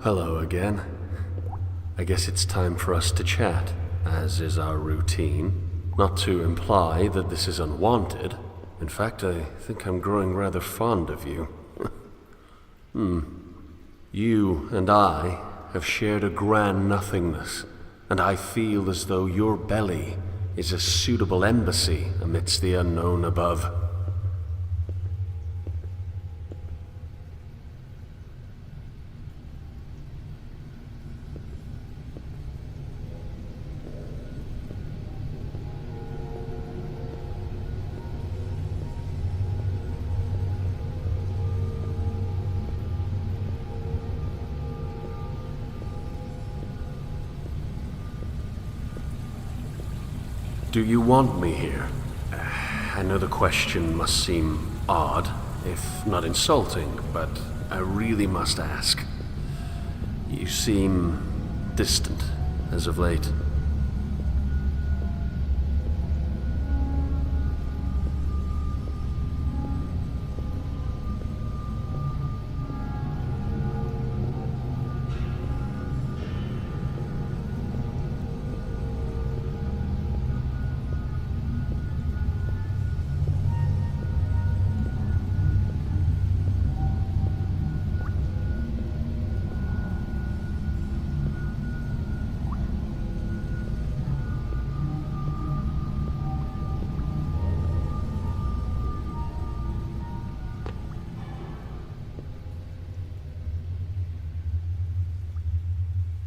Hello again. I guess it's time for us to chat, as is our routine. Not to imply that this is unwanted. In fact, I think I'm growing rather fond of you. You and I have shared a grand nothingness, and I feel as though your belly is a suitable embassy amidst the unknown above. Do you want me here? I know the question must seem odd, if not insulting, but I really must ask. You seem distant as of late.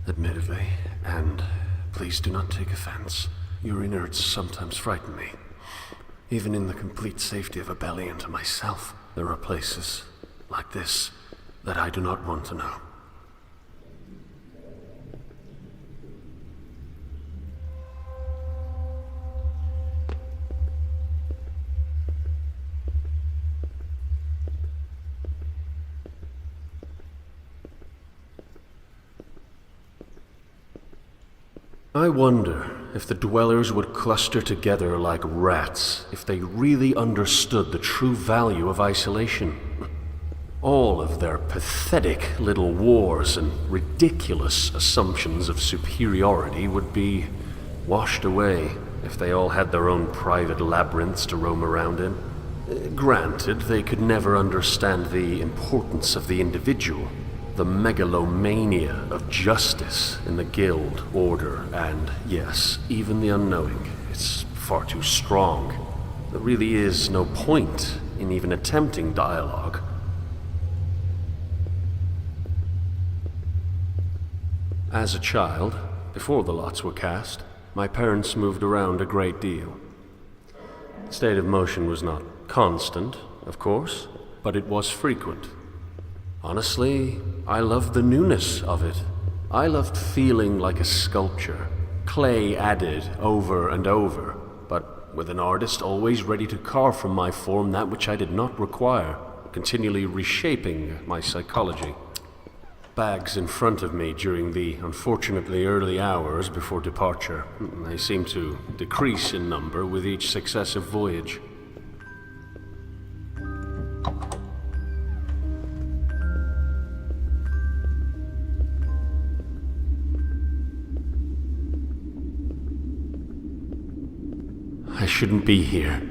Admittedly, and please do not take offense, your innards sometimes frighten me. Even in the complete safety of a belly and to myself, there are places like this that I do not want to know. I wonder if the dwellers would cluster together like rats if they really understood the true value of isolation. All of their pathetic little wars and ridiculous assumptions of superiority would be washed away if they all had their own private labyrinths to roam around in. Granted, they could never understand the importance of the individual, the megalomania of justice in the guild, order, and, yes, even the unknowing. It's far too strong. There really is no point in even attempting dialogue. As a child, before the lots were cast, my parents moved around a great deal. The state of motion was not constant, of course, but it was frequent. Honestly, I loved the newness of it. I loved feeling like a sculpture, clay added over and over, but with an artist always ready to carve from my form that which I did not require, continually reshaping my psychology. Bags in front of me during the unfortunately early hours before departure. They seemed to decrease in number with each successive voyage. I shouldn't be here.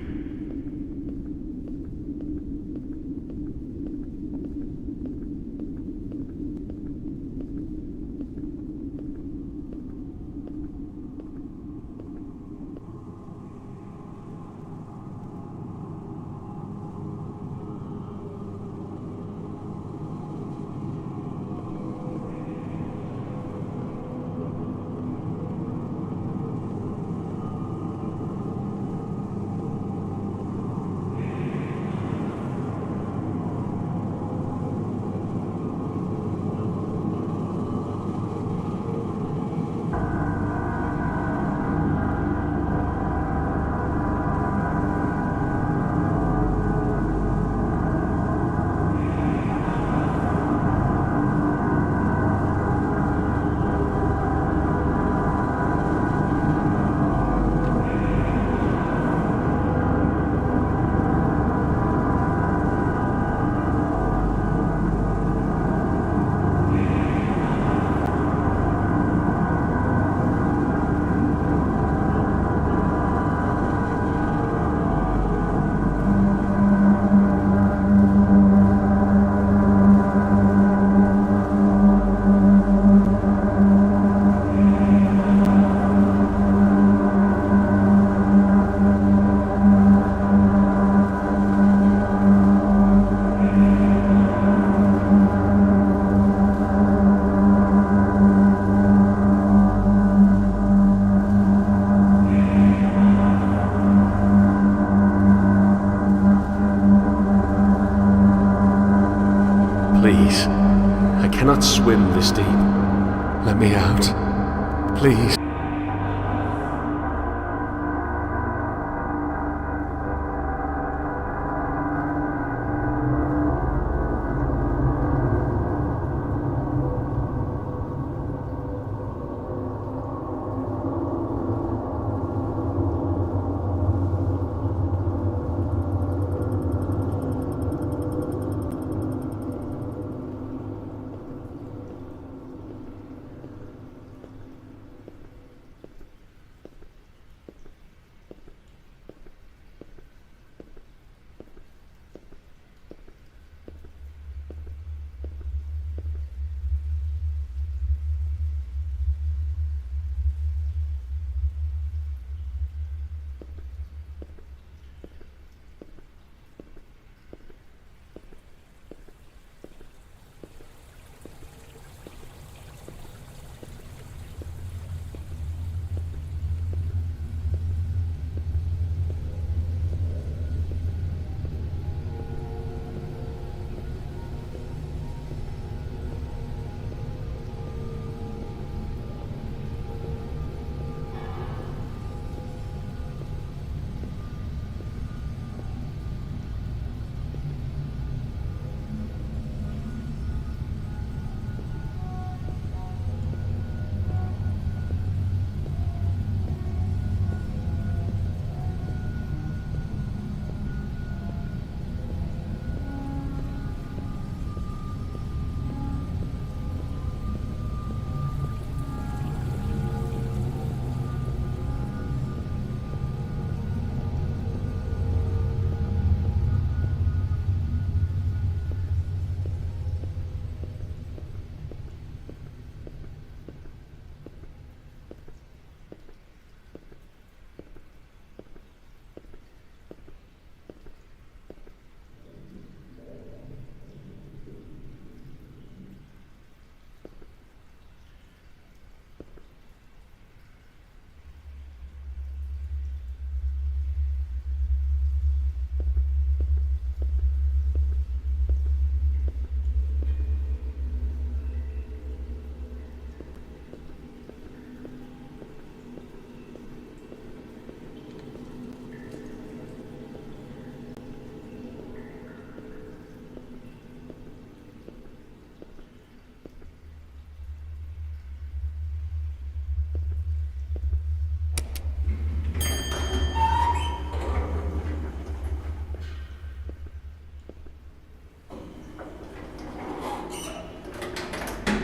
cannot swim this deep. Let me out. Please.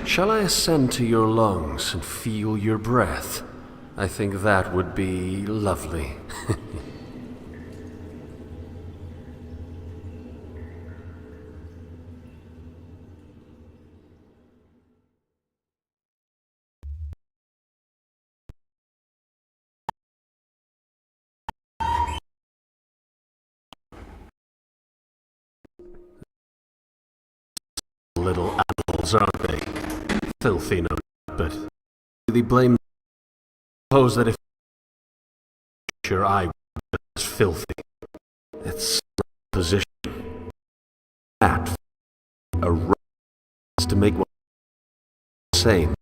Shall I ascend to your lungs and feel your breath? I think that would be lovely. Little animals, aren't they? Filthy, no doubt, but really blame. Suppose that if sure I was filthy, it's a position that a right to make one sane.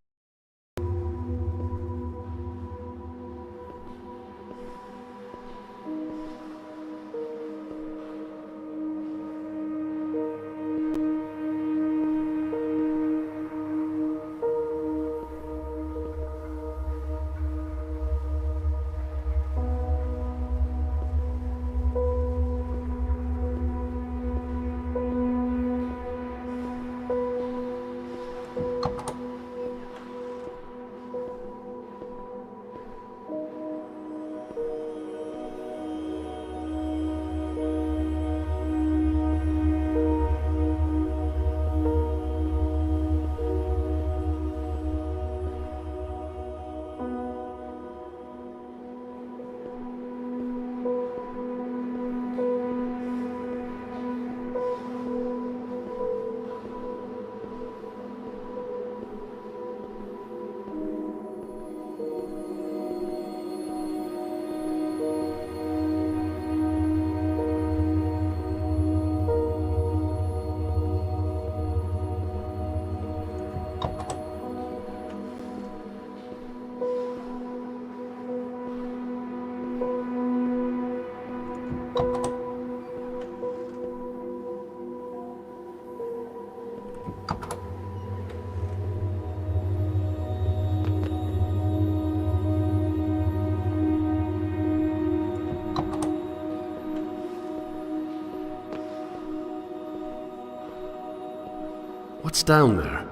What's down there?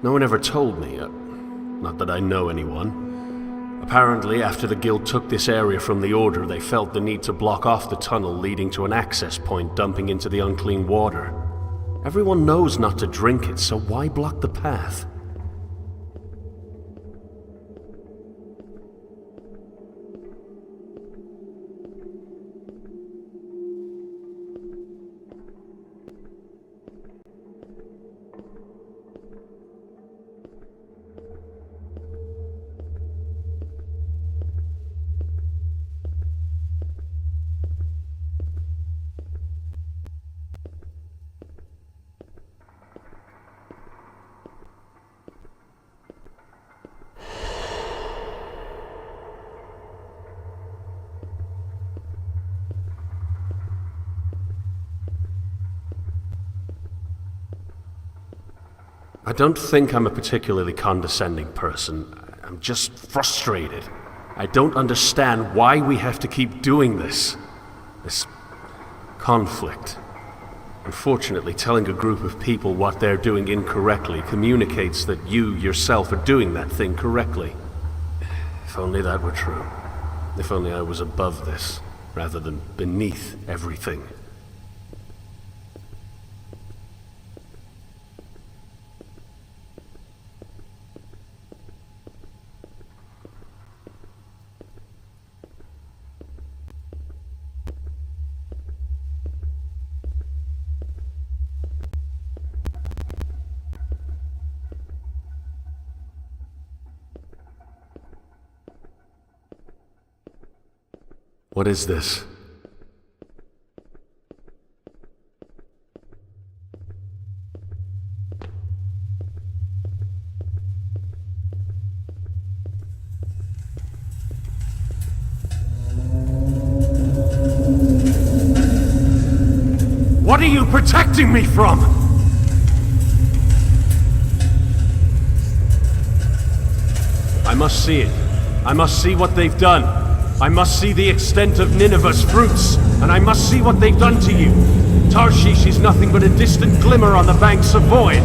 No one ever told me. Not that I know anyone. Apparently, after the Guild took this area from the Order, they felt the need to block off the tunnel leading to an access point dumping into the unclean water. Everyone knows not to drink it, so why block the path? I don't think I'm a particularly condescending person. I'm just frustrated. I don't understand why we have to keep doing this. This conflict. Unfortunately, telling a group of people what they're doing incorrectly communicates that you yourself are doing that thing correctly. If only that were true. If only I was above this, rather than beneath everything. What is this? What are you protecting me from? I must see it. I must see what they've done. I must see the extent of Nineveh's fruits, and I must see what they've done to you. Tarshish is nothing but a distant glimmer on the banks of void.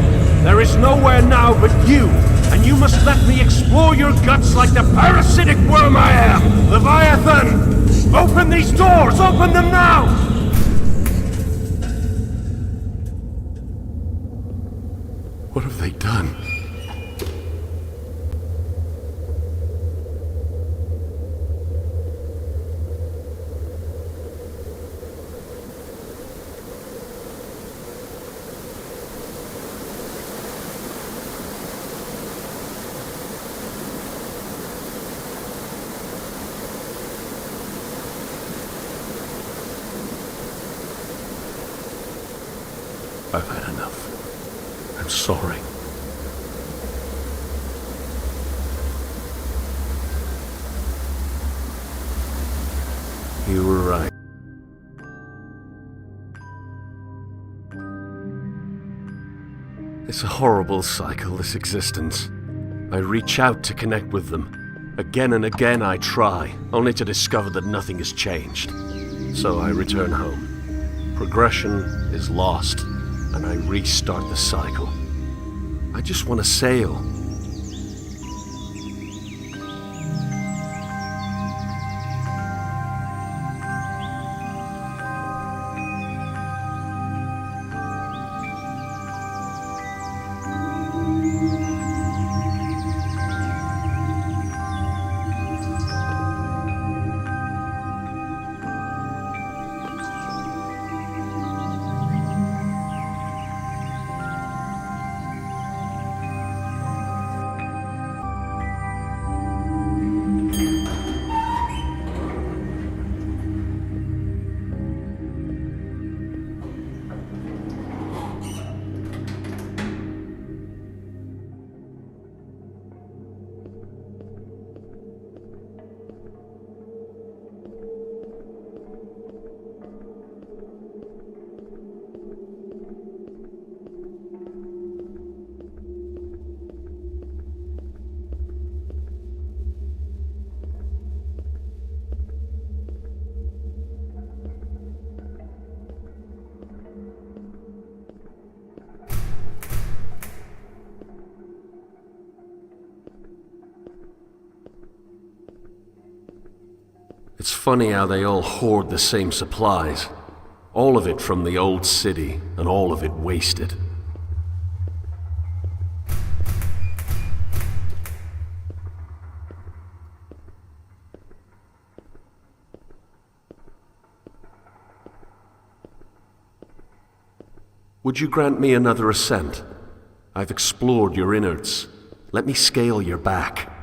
There is nowhere now but you, and you must let me explore your guts like the parasitic worm I am! Leviathan! Open these doors! Open them now! What have they done? I've had enough. I'm sorry. You were right. It's a horrible cycle, this existence. I reach out to connect with them. Again and again I try, only to discover that nothing has changed. So I return home. Progression is lost, and I restart the cycle. I just want to sail. funny how they all hoard the same supplies. All of it from the old city, and all of it wasted. Would you grant me another ascent? I've explored your innards. Let me scale your back.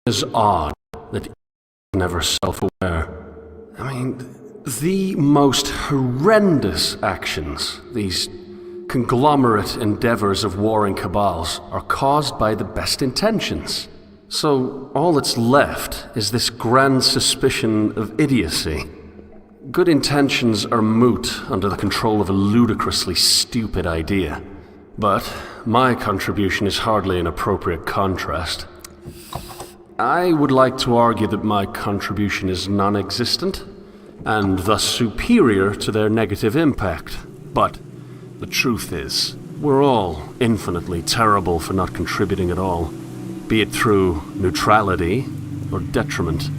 It's odd that he's never self-aware. I mean, the most horrendous actions, these conglomerate endeavors of warring cabals, are caused by the best intentions. So all that's left is this grand suspicion of idiocy. Good intentions are moot under the control of a ludicrously stupid idea. But my contribution is hardly an appropriate contrast. I would like to argue that my contribution is non-existent, and thus superior to their negative impact. But the truth is, we're all infinitely terrible for not contributing at all, be it through neutrality or detriment.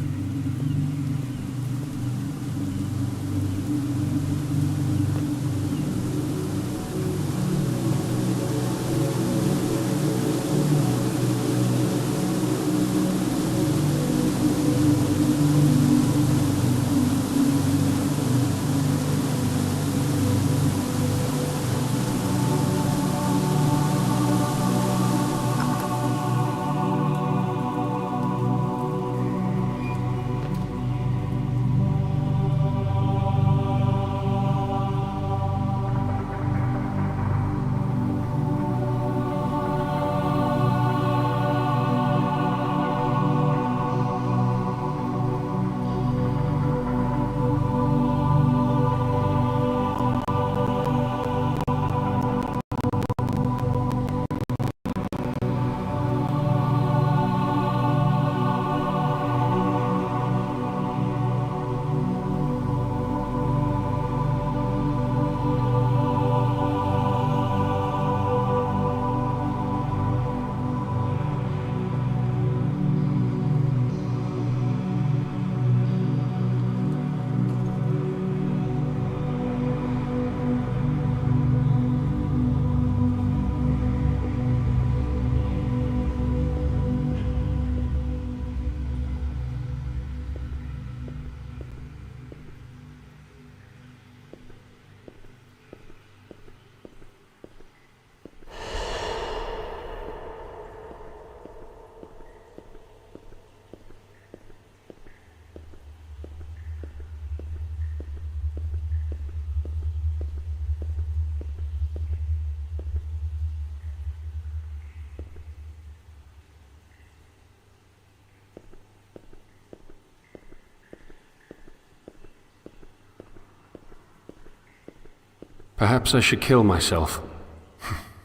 Perhaps I should kill myself.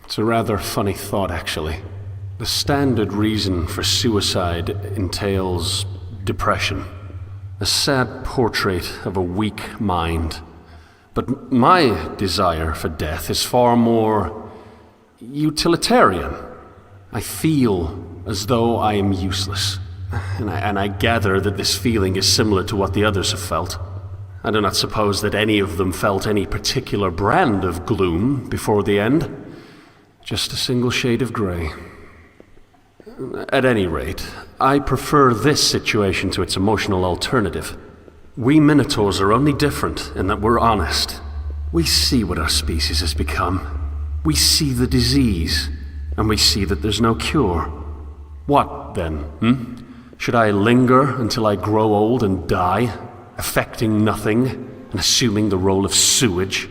It's a rather funny thought, actually. The standard reason for suicide entails depression. A sad portrait of a weak mind. But my desire for death is far more utilitarian. I feel as though I am useless. And I gather that this feeling is similar to what the others have felt. I do not suppose that any of them felt any particular brand of gloom before the end. Just a single shade of grey. At any rate, I prefer this situation to its emotional alternative. We Minotaurs are only different in that we're honest. We see what our species has become. We see the disease, and we see that there's no cure. What, then, Should I linger until I grow old and die, affecting nothing and assuming the role of sewage?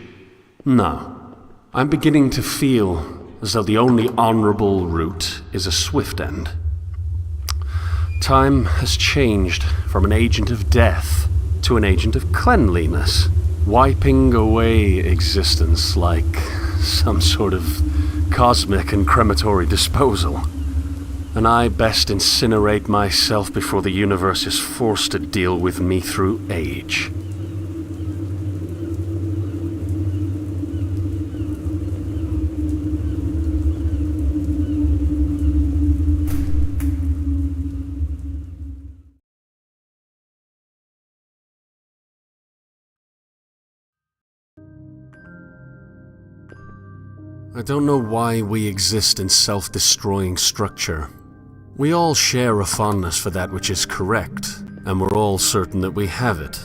No. I'm beginning to feel as though the only honorable route is a swift end. Time has changed from an agent of death to an agent of cleanliness, wiping away existence like some sort of cosmic and crematory disposal. and I best incinerate myself before the universe is forced to deal with me through age. I don't know why we exist in self-destroying structure. We all share a fondness for that which is correct, and we're all certain that we have it.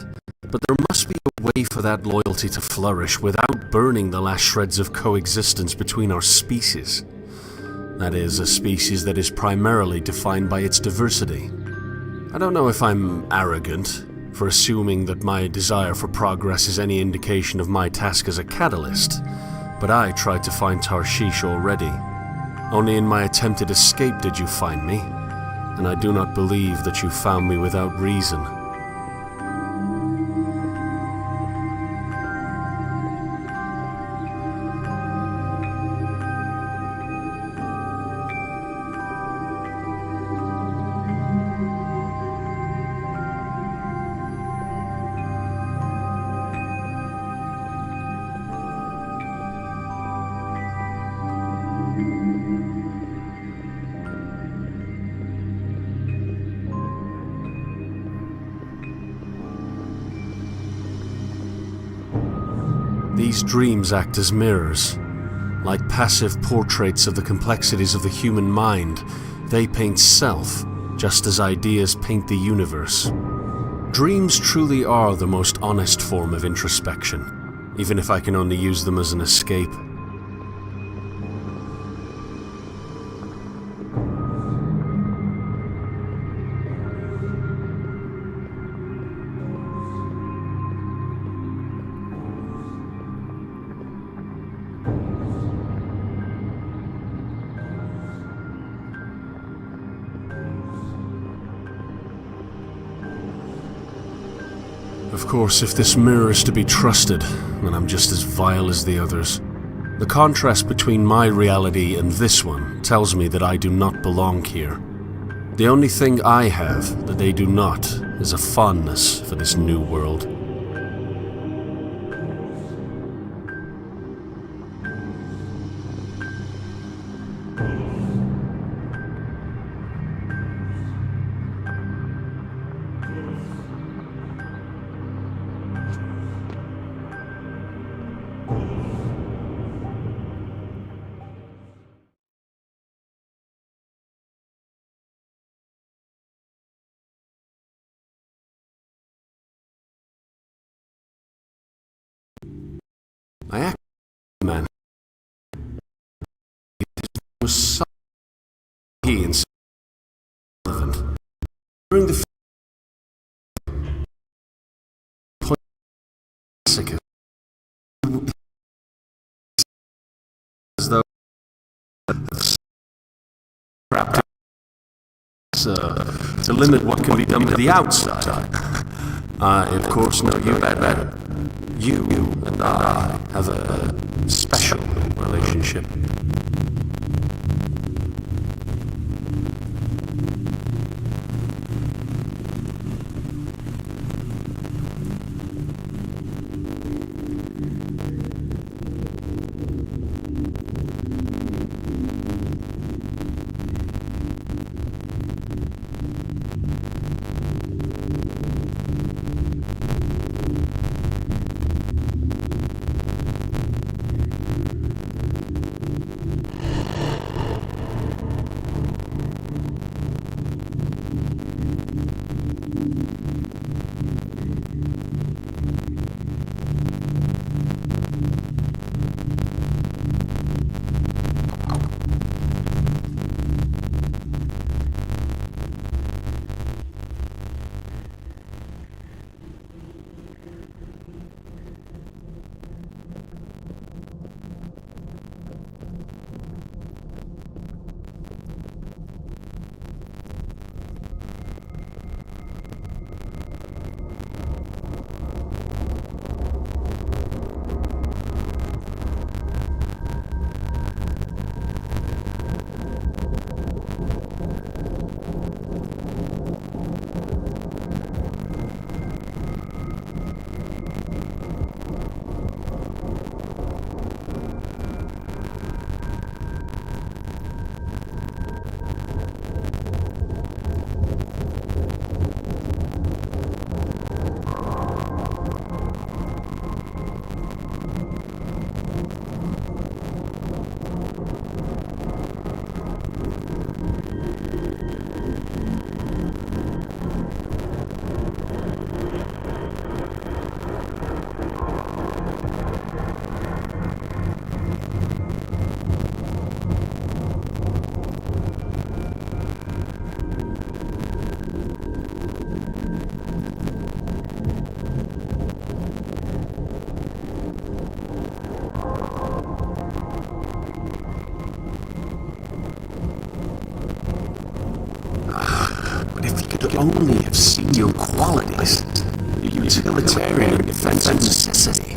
But there must be a way for that loyalty to flourish without burning the last shreds of coexistence between our species. That is, a species that is primarily defined by its diversity. I don't know if I'm arrogant for assuming that my desire for progress is any indication of my task as a catalyst, but I tried to find Tarshish already. Only in my attempted escape did you find me, and I do not believe that you found me without reason. These dreams act as mirrors. Like passive portraits of the complexities of the human mind, they paint self, just as ideas paint the universe. Dreams truly are the most honest form of introspection, even if I can only use them as an escape. Of course, if this mirror is to be trusted, then I'm just as vile as the others. The contrast between my reality and this one tells me that I do not belong here. The only thing I have that they do not is a fondness for this new world. I act man was so he and relevant. During the point as though to limit what can be done with the outside. I, of course, know you better. You and I have a special relationship. only have seen your qualities, your utilitarian and defensive necessity.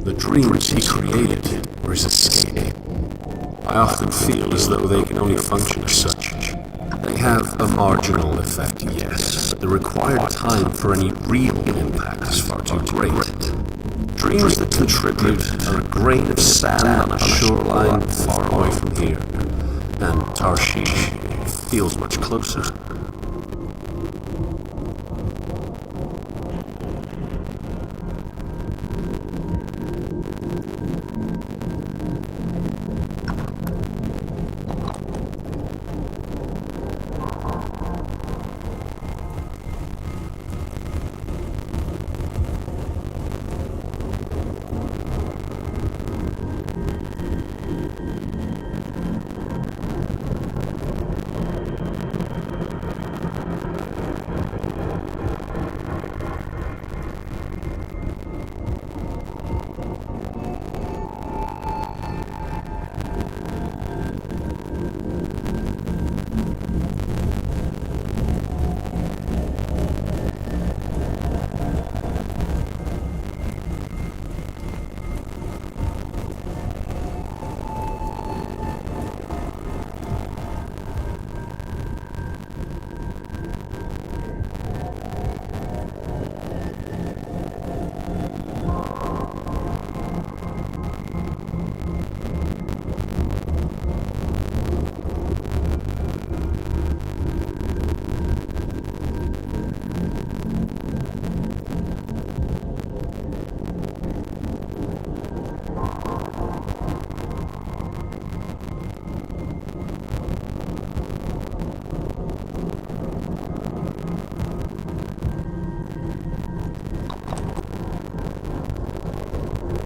The dreams he created were his escape. I often feel as though they can only function as such. They have a marginal effect, yes, but the required time for any real impact is far too great. Dreams that contribute are a grain of sand on a shoreline far away from here, and Tarshish feels much closer.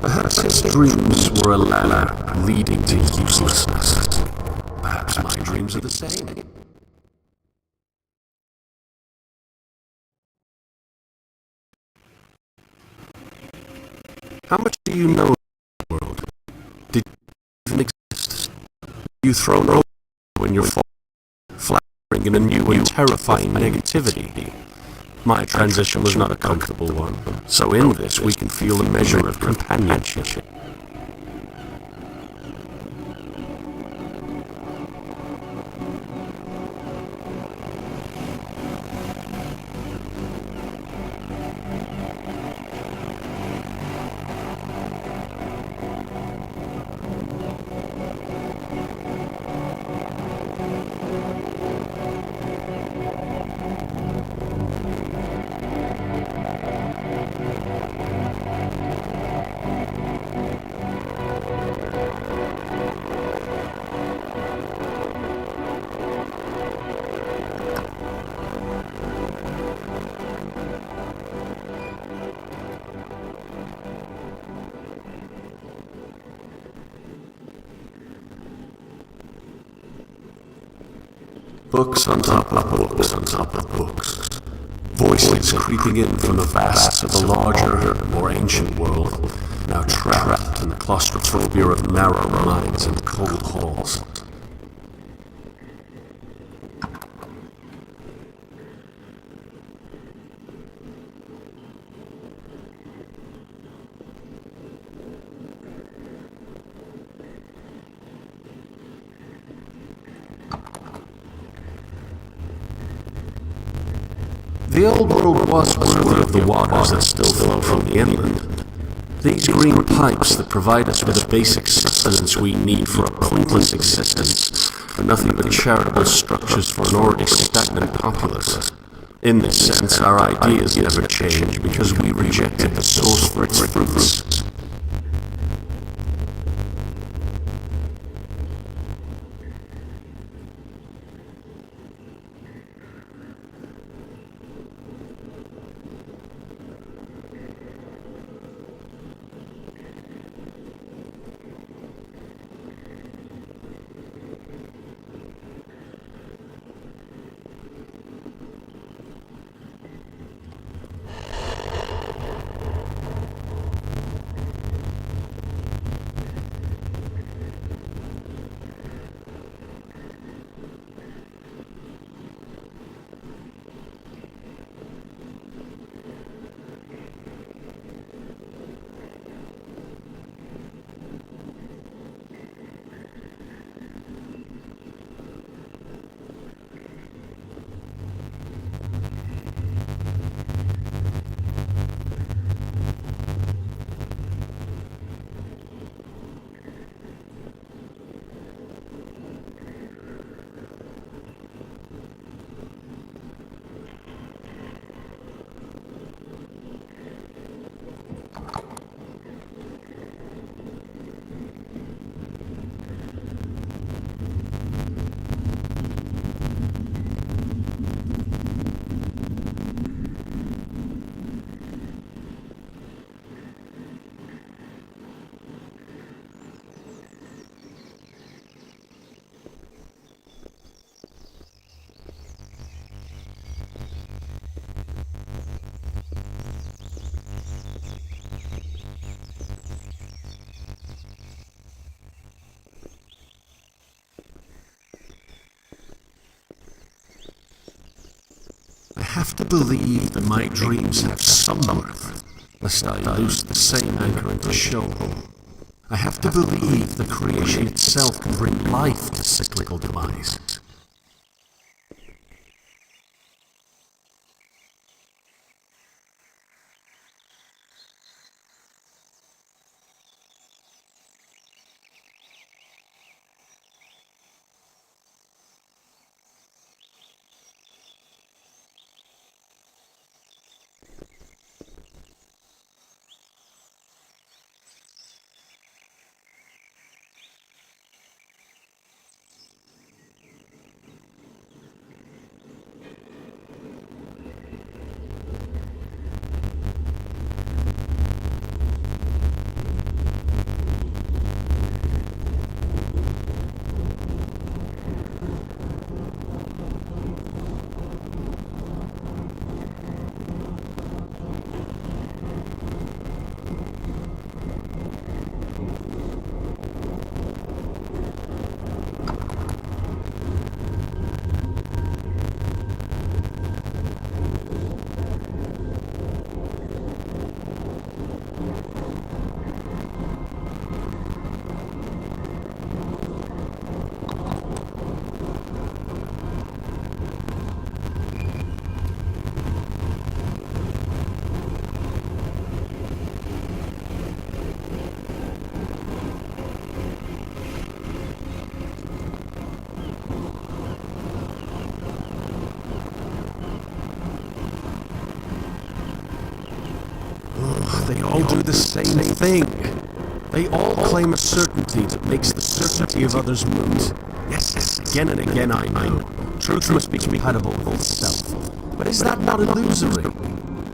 Perhaps his dreams were a ladder leading to uselessness. Perhaps my dreams are the same. How much do you know of the world? Did you even exist? You thrown over when you're flattering in a new and terrifying negativity. My transition was not a comfortable one, so in this we can feel a measure of companionship. Books on top of books on top of books. Voices creeping in from the vasts of a larger, more ancient world, now trapped in the claustrophobia of narrow minds and cold halls. The old world was worthy of the waters that still flow from the inland. These green pipes that provide us with the basic sustenance we need for a pointless existence are nothing but charitable structures for an already stagnant populace. In this sense, our ideas never change because we rejected the source for its fruits. I have to believe that my dreams have some worth, lest I lose the same anchor into show. I have to believe the creation itself can bring life to cyclical demise. They all do the same thing. They all claim a certainty that makes the certainty of others moot. Yes, again and again I know. Truth must be compatible with itself. But is that not illusory?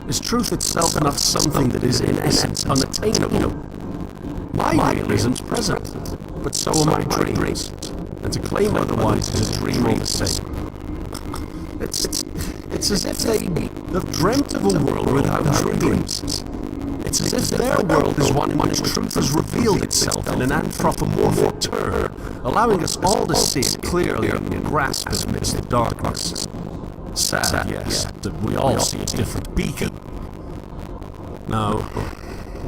Is truth itself not something that is in essence unattainable? My realism's present, but so are my dreams. And to claim otherwise is a dream all the same. It's as if they have dreamt of a world without dreams. It's as if their world is one in which truth has revealed itself in an anthropomorphic turn, allowing us all to see it clearly and grasp it amidst the darkness. Sad, yes, that we all see a different beacon. Now,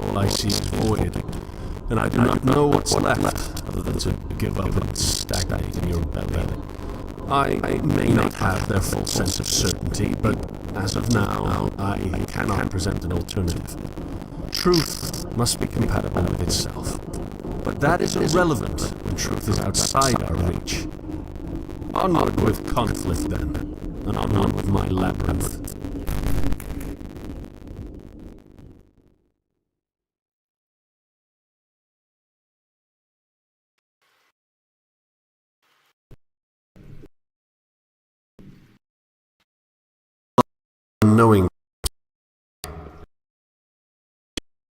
all I see is void, and I do not know what's left other than to give up and stagnate in your belly. I may not have their full sense of certainty, but as of now, I cannot present an alternative. Truth must be compatible with itself. But that is irrelevant when truth is outside our reach. Onward with conflict, then, and onward with my labyrinth. Knowing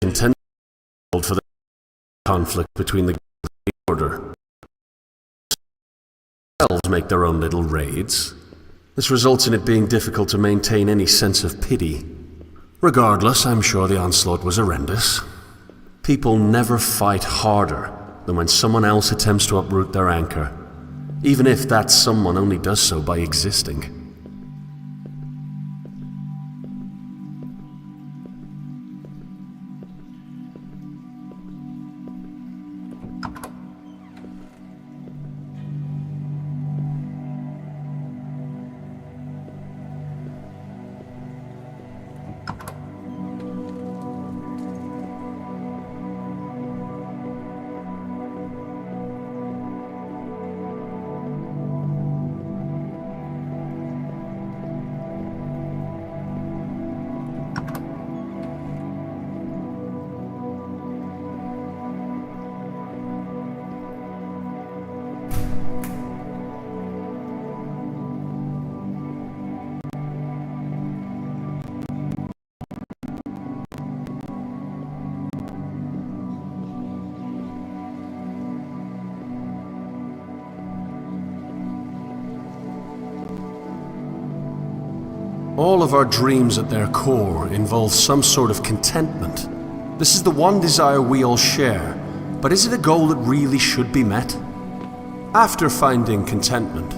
intent for the conflict between the order. Themselves make their own little raids. This results in it being difficult to maintain any sense of pity. Regardless, I'm sure the onslaught was horrendous. People never fight harder than when someone else attempts to uproot their anchor, even if that someone only does so by existing. All of our dreams at their core involve some sort of contentment. This is the one desire we all share, but is it a goal that really should be met? After finding contentment,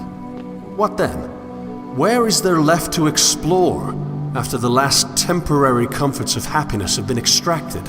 what then? Where is there left to explore after the last temporary comforts of happiness have been extracted?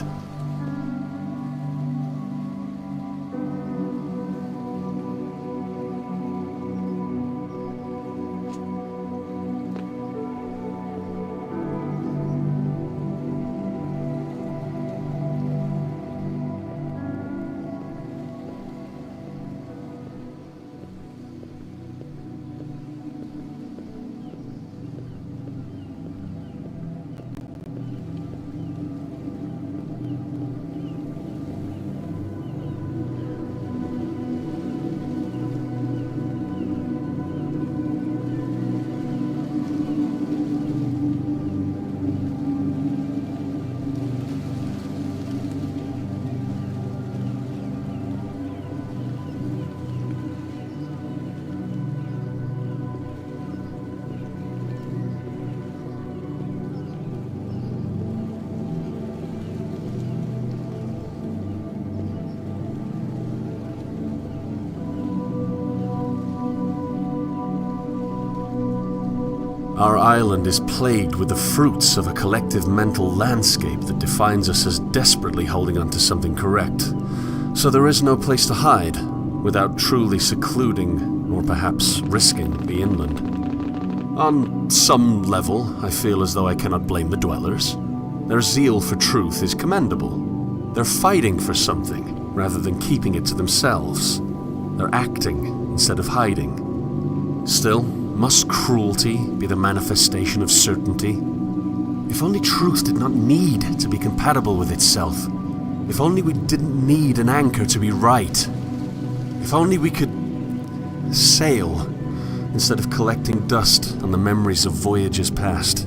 Our island is plagued with the fruits of a collective mental landscape that defines us as desperately holding on to something correct. So there is no place to hide, without truly secluding, or perhaps risking, the inland. On some level, I feel as though I cannot blame the dwellers. Their zeal for truth is commendable. They're fighting for something, rather than keeping it to themselves. They're acting, instead of hiding. Still, must cruelty be the manifestation of certainty? If only truth did not need to be compatible with itself. If only we didn't need an anchor to be right. If only we could sail instead of collecting dust on the memories of voyages past.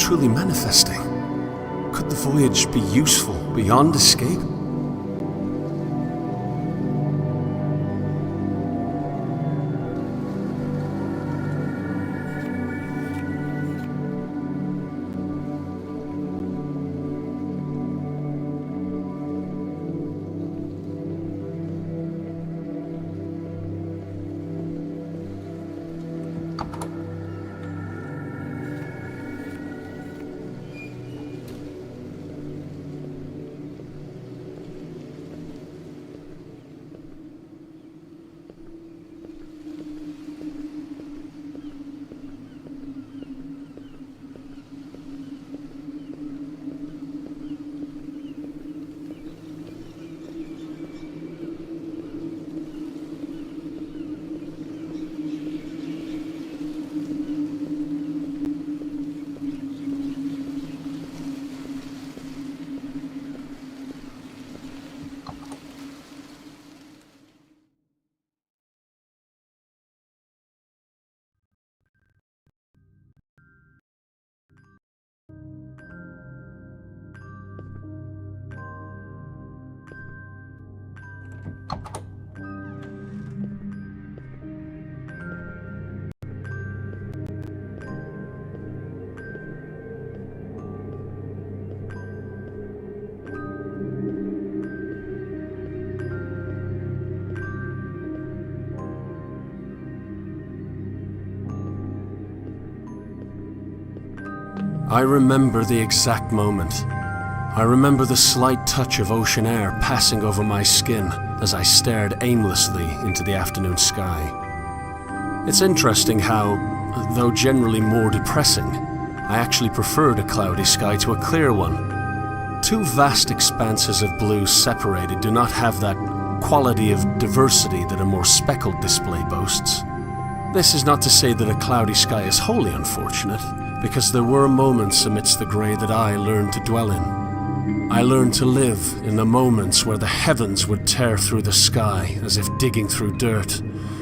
truly manifesting? Could the voyage be useful beyond escape? I remember the exact moment. I remember the slight touch of ocean air passing over my skin as I stared aimlessly into the afternoon sky. It's interesting how, though generally more depressing, I actually preferred a cloudy sky to a clear one. Two vast expanses of blue separated do not have that quality of diversity that a more speckled display boasts. This is not to say that a cloudy sky is wholly unfortunate, because there were moments amidst the grey that I learned to dwell in. I learned to live in the moments where the heavens would tear through the sky as if digging through dirt,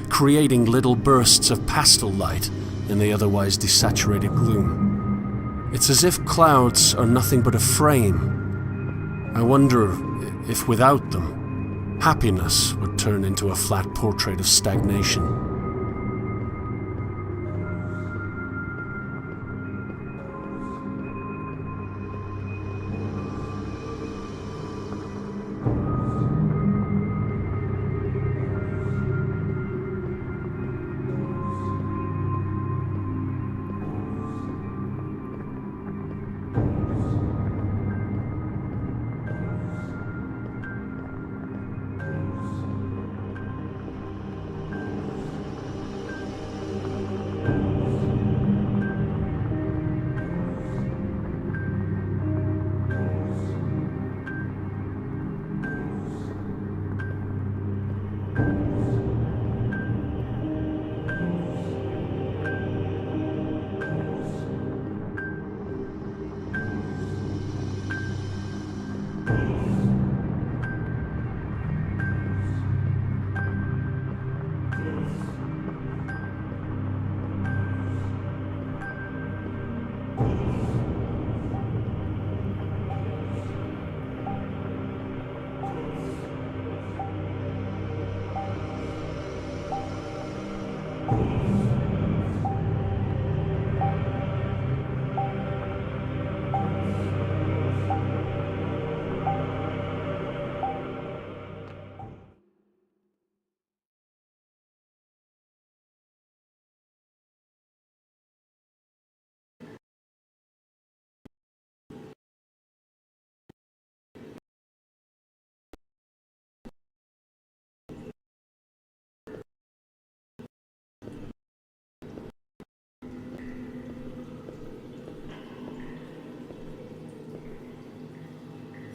creating little bursts of pastel light in the otherwise desaturated gloom. It's as if clouds are nothing but a frame. I wonder if without them, happiness would turn into a flat portrait of stagnation.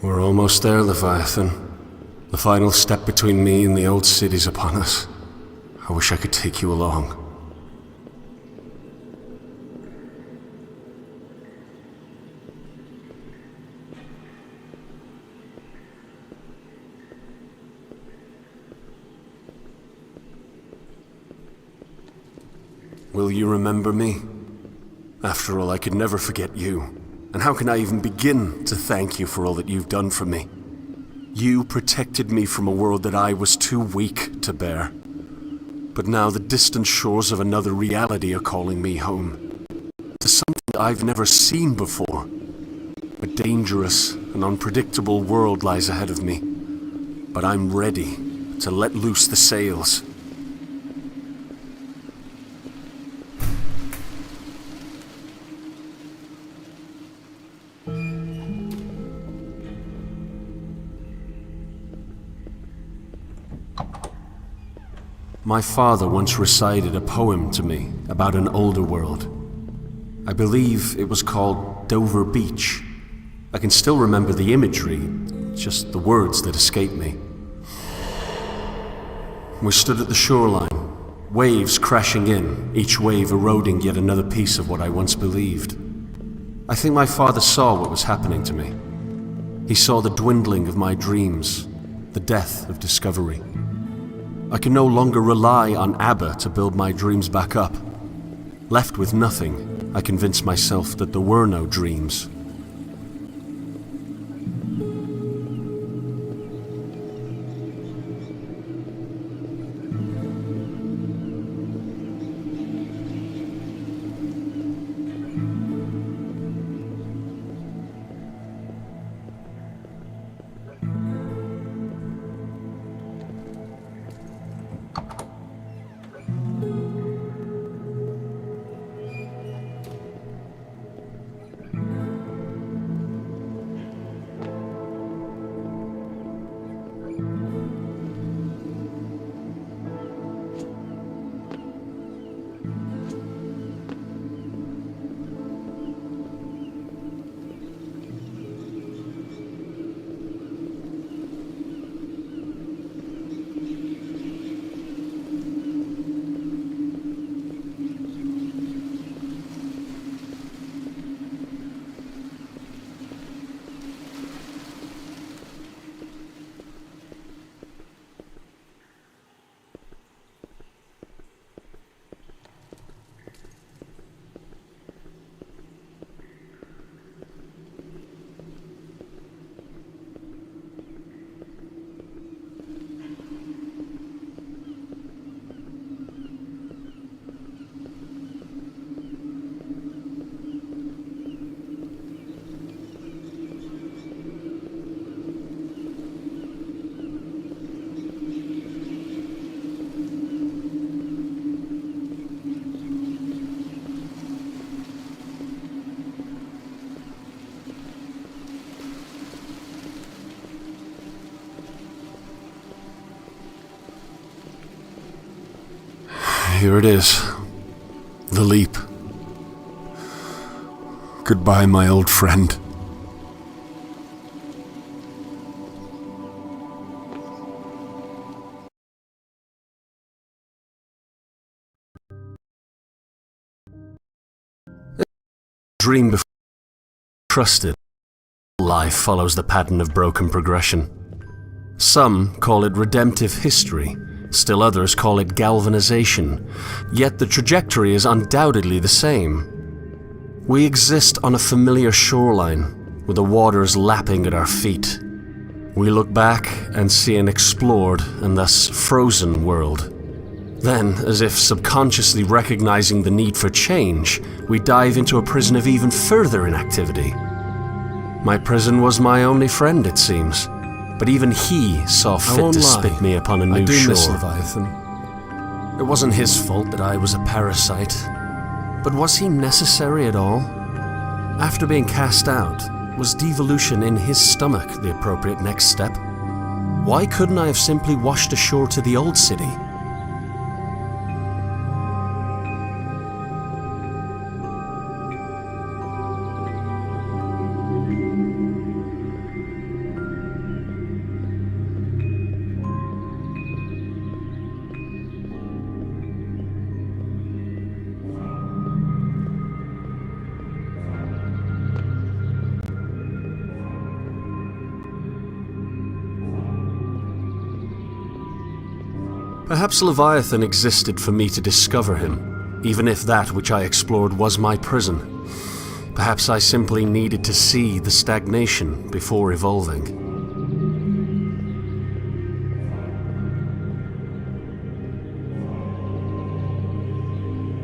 We're almost there, Leviathan. The final step between me and the old city's upon us. I wish I could take you along. Will you remember me? After all, I could never forget you. And how can I even begin to thank you for all that you've done for me? You protected me from a world that I was too weak to bear. But now the distant shores of another reality are calling me home. To something I've never seen before. A dangerous and unpredictable world lies ahead of me. But I'm ready to let loose the sails. My father once recited a poem to me about an older world. I believe it was called Dover Beach. I can still remember the imagery, just the words that escape me. We stood at the shoreline, waves crashing in, each wave eroding yet another piece of what I once believed. I think my father saw what was happening to me. He saw the dwindling of my dreams, the death of discovery. I can no longer rely on ABBA to build my dreams back up. Left with nothing, I convinced myself that there were no dreams. Here it is. The leap. Goodbye, my old friend. Dream before trusted. Life follows the pattern of broken progression. Some call it redemptive history. Still others call it galvanization, yet the trajectory is undoubtedly the same. We exist on a familiar shoreline, with the waters lapping at our feet. We look back and see an explored and thus frozen world. Then, as if subconsciously recognizing the need for change, we dive into a prison of even further inactivity. My prison was my only friend, it seems. But even he saw fit to spit me upon a new shore. I do miss Leviathan. It wasn't his fault that I was a parasite. But was he necessary at all? After being cast out, was devolution in his stomach the appropriate next step? Why couldn't I have simply washed ashore to the old city? Perhaps Leviathan existed for me to discover him, even if that which I explored was my prison. Perhaps I simply needed to see the stagnation before evolving.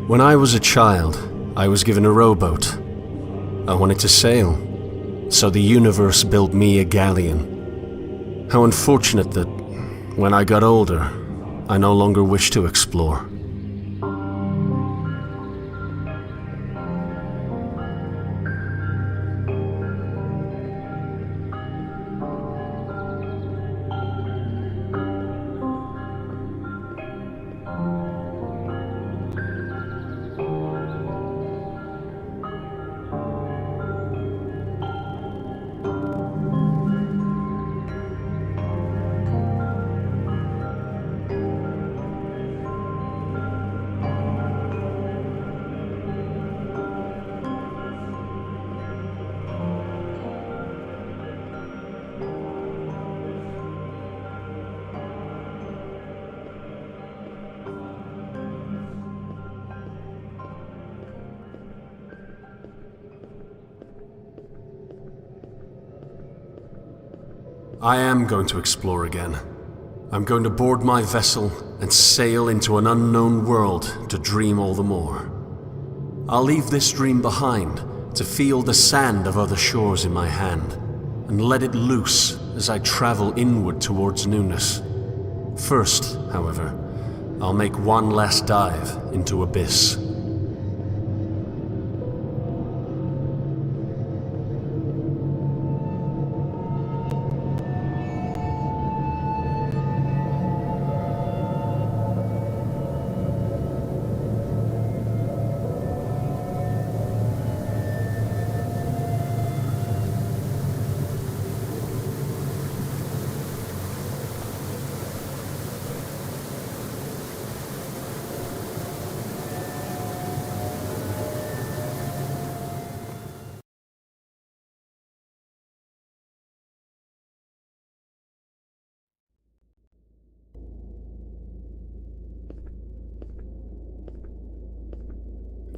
When I was a child, I was given a rowboat. I wanted to sail, so the universe built me a galleon. How unfortunate that, when I got older, I no longer wished to explore. I am going to explore again. I'm going to board my vessel and sail into an unknown world to dream all the more. I'll leave this dream behind to feel the sand of other shores in my hand and let it loose as I travel inward towards newness. First, however, I'll make one last dive into abyss.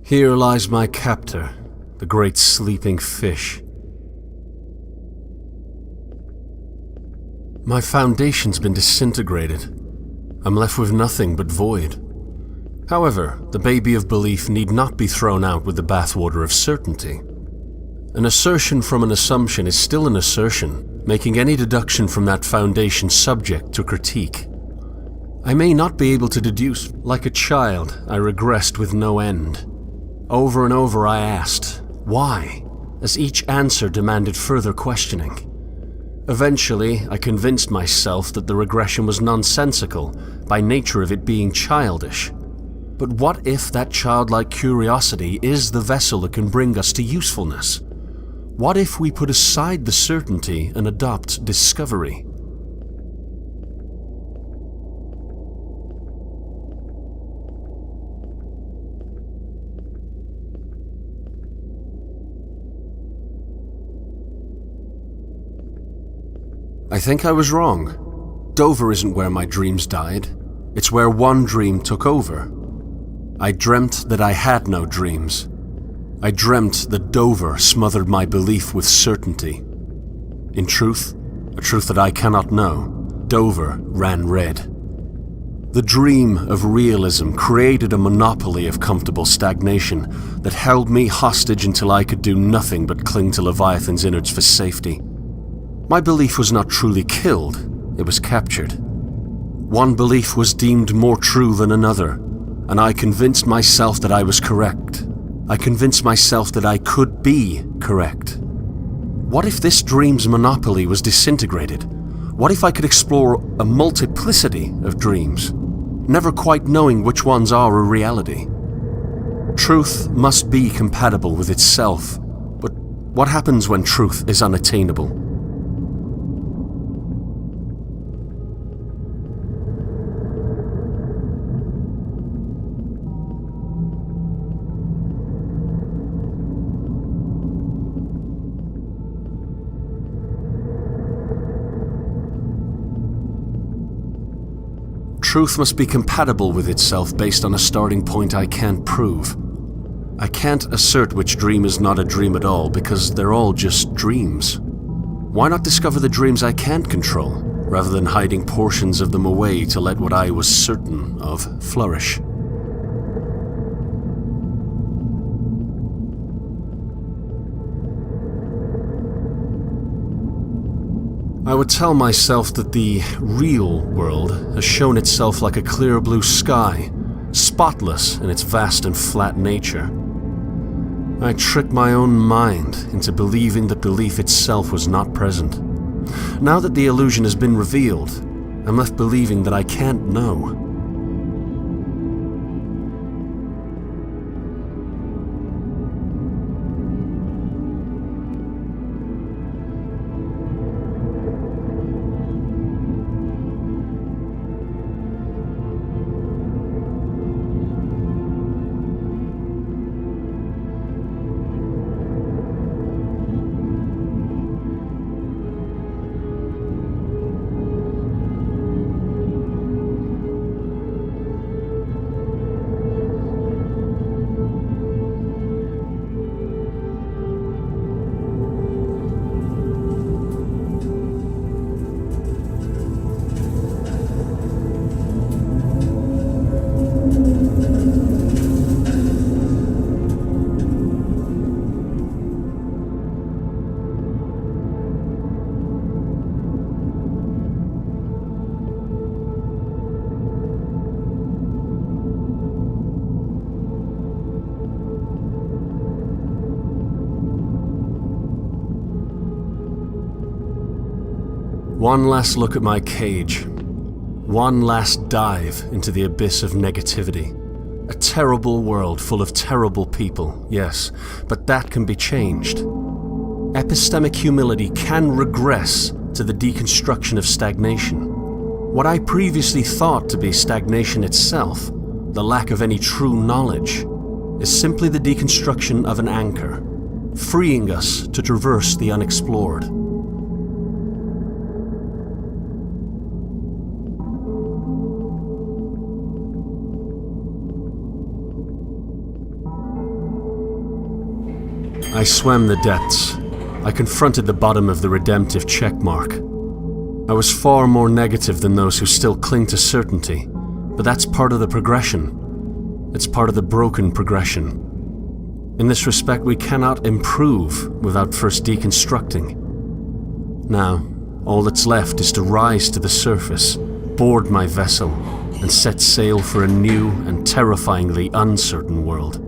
Here lies my captor, the great sleeping fish. My foundation's been disintegrated. I'm left with nothing but void. However, the baby of belief need not be thrown out with the bathwater of certainty. An assertion from an assumption is still an assertion, making any deduction from that foundation subject to critique. I may not be able to deduce. Like a child, I regressed with no end. Over and over I asked, why? As each answer demanded further questioning. Eventually, I convinced myself that the regression was nonsensical, by nature of it being childish. But what if that childlike curiosity is the vessel that can bring us to usefulness? What if we put aside the certainty and adopt discovery? I think I was wrong. Dover isn't where my dreams died. It's where one dream took over. I dreamt that I had no dreams. I dreamt that Dover smothered my belief with certainty. In truth, a truth that I cannot know, Dover ran red. The dream of realism created a monopoly of comfortable stagnation that held me hostage until I could do nothing but cling to Leviathan's innards for safety. My belief was not truly killed, it was captured. One belief was deemed more true than another, and I convinced myself that I was correct. I convinced myself that I could be correct. What if this dream's monopoly was disintegrated? What if I could explore a multiplicity of dreams, never quite knowing which ones are a reality? Truth must be compatible with itself, but what happens when truth is unattainable? Truth must be compatible with itself based on a starting point I can't prove. I can't assert which dream is not a dream at all because they're all just dreams. Why not discover the dreams I can't control, rather than hiding portions of them away to let what I was certain of flourish? I would tell myself that the real world has shown itself like a clear blue sky, spotless in its vast and flat nature. I tricked my own mind into believing that belief itself was not present. Now that the illusion has been revealed, I'm left believing that I can't know. One last look at my cage. One last dive into the abyss of negativity. A terrible world full of terrible people, yes, but that can be changed. Epistemic humility can regress to the deconstruction of stagnation. What I previously thought to be stagnation itself, the lack of any true knowledge, is simply the deconstruction of an anchor, freeing us to traverse the unexplored. I swam the depths. I confronted the bottom of the redemptive checkmark. I was far more negative than those who still cling to certainty, but that's part of the progression. It's part of the broken progression. In this respect, we cannot improve without first deconstructing. Now, all that's left is to rise to the surface, board my vessel, and set sail for a new and terrifyingly uncertain world.